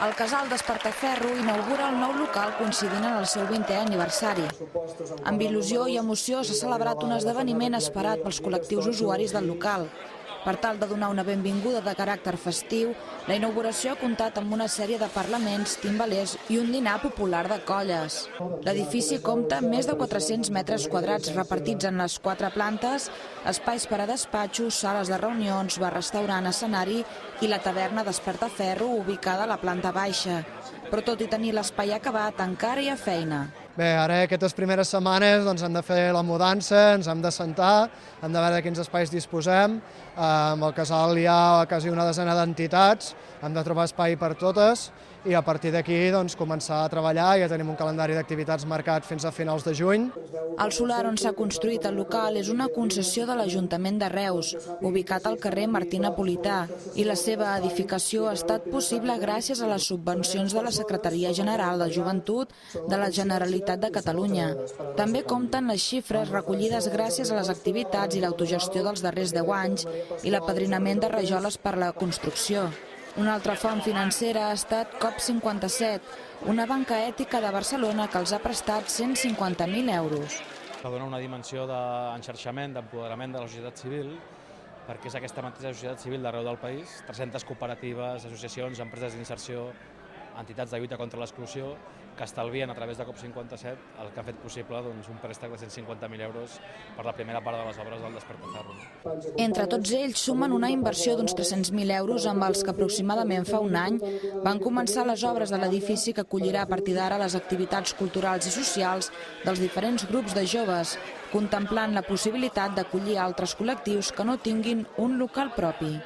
El casal Despertaferro inaugura el nou local coincidint en el seu 20è aniversari. Amb il·lusió i emoció s'ha celebrat un esdeveniment esperat pels col·lectius usuaris del local. Per tal de donar una benvinguda de caràcter festiu, la inauguració ha comptat amb una sèrie de parlaments, timbalers i un dinar popular de colles. L'edifici compta amb més de 400 metres quadrats repartits en les 4 plantes, espais per a despatxos, sales de reunions, bar-restaurant, escenari i la taverna Despertaferro ubicada a la planta baixa. Però tot i tenir l'espai acabat, encara hi ha feina. Bé, ara aquestes primeres setmanes hem de fer la mudança, ens hem de sentar, hem de veure de quins espais disposem. Amb el casal hi ha quasi una desena d'entitats, hem de trobar espai per totes i a partir d'aquí començar a treballar. Ja tenim un calendari d'activitats marcat fins a finals de juny. El solar on s'ha construït el local és una concessió de l'Ajuntament de Reus, ubicat al carrer Martí Napolità, i la seva edificació ha estat possible gràcies a les subvencions de la Secretaria General de Joventut de la Generalitat de Catalunya. També compten les xifres recollides gràcies a les activitats i l'autogestió dels darrers 10 anys i l'apadrinament de rajoles per a la construcció. Una altra font financera ha estat COP57, una banca ètica de Barcelona que els ha prestat 150.000 euros. Que dona una dimensió d'enxarxament, d'empoderament de la societat civil, perquè és aquesta mateixa societat civil d'arreu del país, 300 cooperatives, associacions, empreses d'inserció, entitats de lluita contra l'exclusió, que estalvien a través de COP57 el que ha fet possible un préstec de 150.000 euros per la primera part de les obres del Despertaferro. Entre tots ells sumen una inversió d'uns 300.000 euros amb els que aproximadament fa un any van començar les obres de l'edifici que acollirà a partir d'ara les activitats culturals i socials dels diferents grups de joves, contemplant la possibilitat d'acollir altres col·lectius que no tinguin un local propi.